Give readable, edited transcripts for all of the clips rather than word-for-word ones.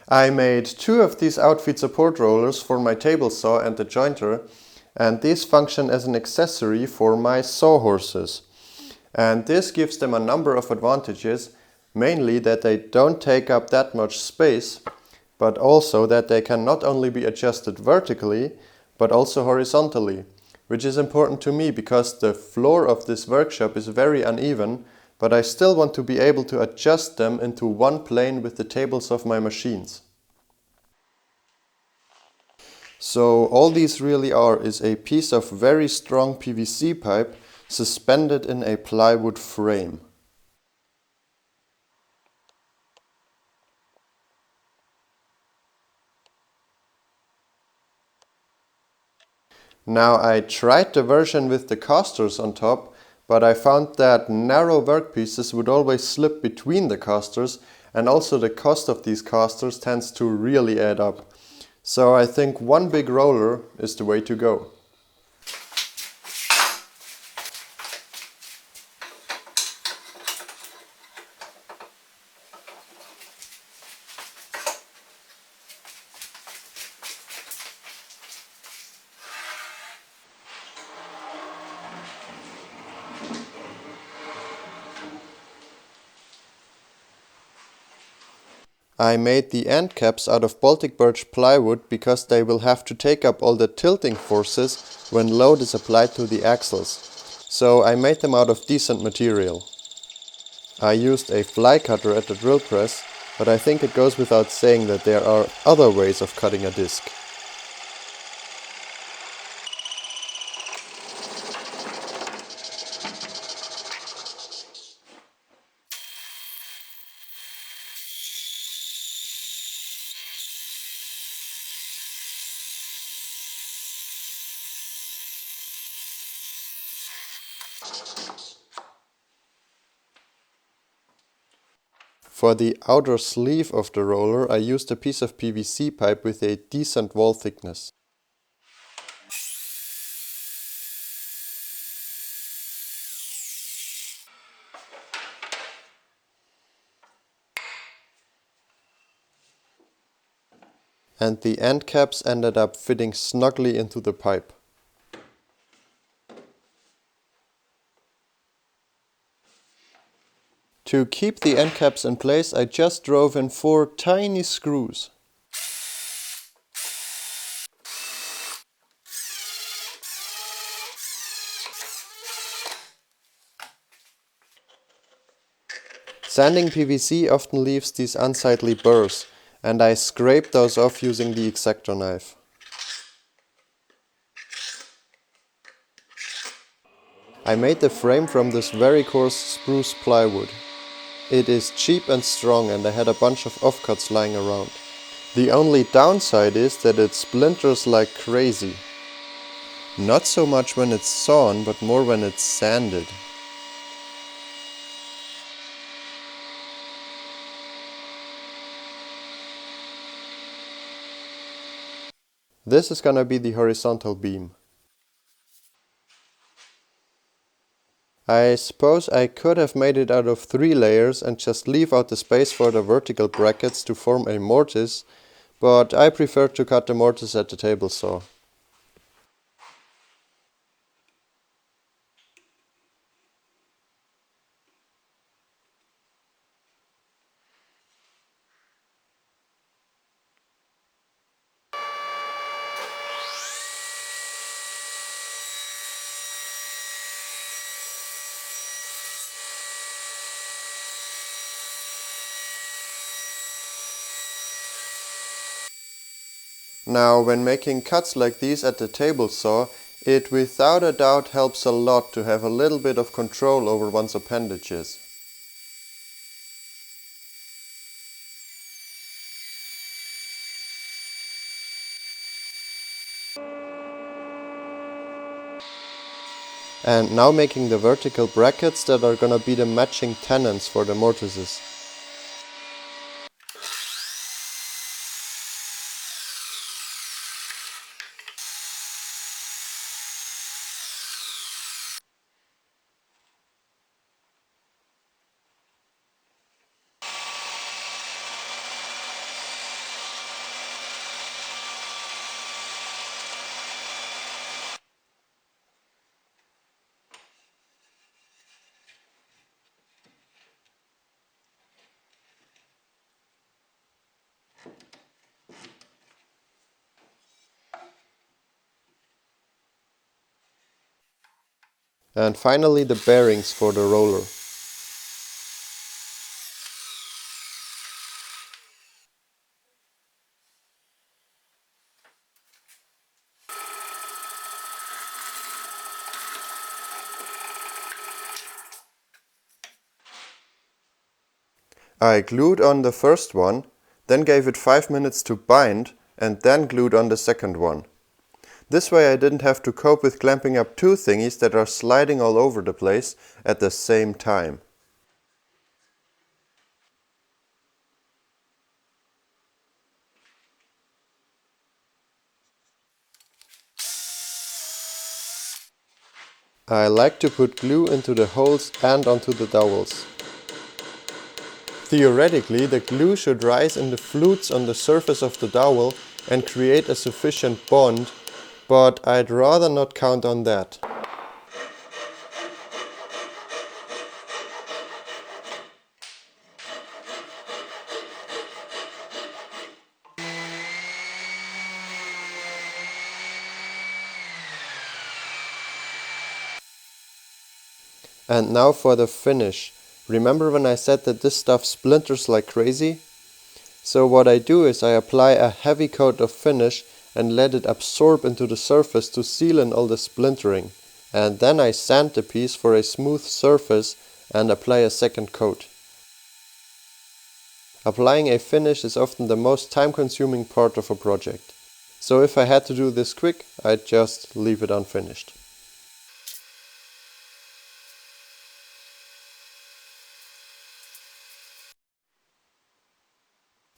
I made 2 of these Outfeed support rollers for my table saw and the jointer, and these function as an accessory for my sawhorses. And this gives them a number of advantages, mainly that they don't take up that much space, but also that they can not only be adjusted vertically, but also horizontally, which is important to me because the floor of this workshop is very uneven, but I still want to be able to adjust them into one plane with the tables of my machines. So all these really are is a piece of very strong PVC pipe suspended in a plywood frame. Now I tried the version with the casters on top, but I found that narrow workpieces would always slip between the casters, and also the cost of these casters tends to really add up. So I think one big roller is the way to go. I made the end caps out of Baltic birch plywood because they will have to take up all the tilting forces when load is applied to the axles. So I made them out of decent material. I used a fly cutter at the drill press, but I think it goes without saying that there are other ways of cutting a disc. For the outer sleeve of the roller, I used a piece of PVC pipe with a decent wall thickness. And the end caps ended up fitting snugly into the pipe. To keep the end caps in place, I just drove in 4 tiny screws. Sanding PVC often leaves these unsightly burrs, and I scraped those off using the X-Acto knife. I made the frame from this very coarse spruce plywood. It is cheap and strong, and I had a bunch of offcuts lying around. The only downside is that it splinters like crazy. Not so much when it's sawn, but more when it's sanded. This is gonna be the horizontal beam. I suppose I could have made it out of 3 layers and just leave out the space for the vertical brackets to form a mortise, but I prefer to cut the mortise at the table saw. Now, when making cuts like these at the table saw, it without a doubt helps a lot to have a little bit of control over one's appendages. And now making the vertical brackets that are gonna be the matching tenons for the mortises. And finally the bearings for the roller. I glued on the first one, then gave it 5 minutes to bind and then glued on the second one. This way I didn't have to cope with clamping up two thingies that are sliding all over the place at the same time. I like to put glue into the holes and onto the dowels. Theoretically, the glue should rise in the flutes on the surface of the dowel and create a sufficient bond, but I'd rather not count on that. And now for the finish. Remember when I said that this stuff splinters like crazy? So what I do is I apply a heavy coat of finish and let it absorb into the surface to seal in all the splintering. And then I sand the piece for a smooth surface and apply a second coat. Applying a finish is often the most time-consuming part of a project. So if I had to do this quick, I'd just leave it unfinished.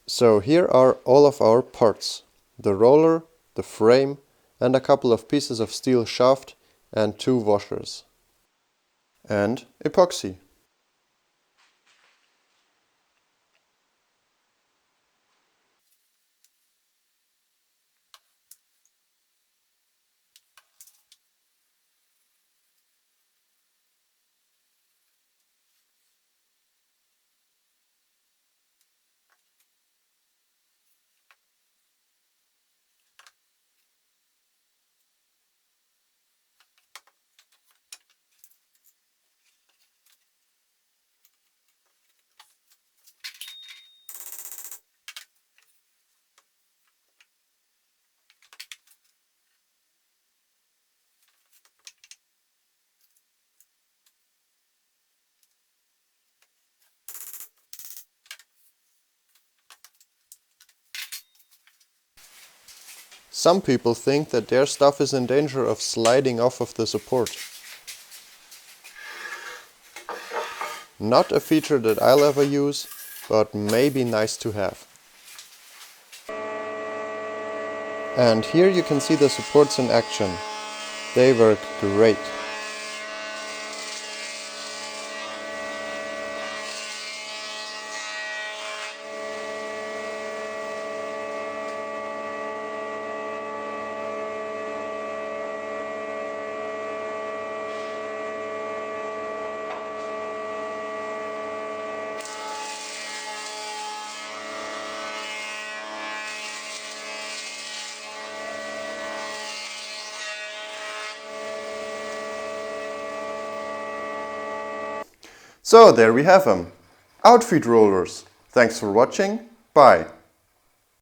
So here are all of our parts. The roller, the frame, and a couple of pieces of steel shaft and 2 washers. And epoxy. Some people think that their stuff is in danger of sliding off of the support. Not a feature that I'll ever use, but maybe nice to have. And here you can see the supports in action. They work great. So there we have them. Outfeed rollers. Thanks for watching. Bye.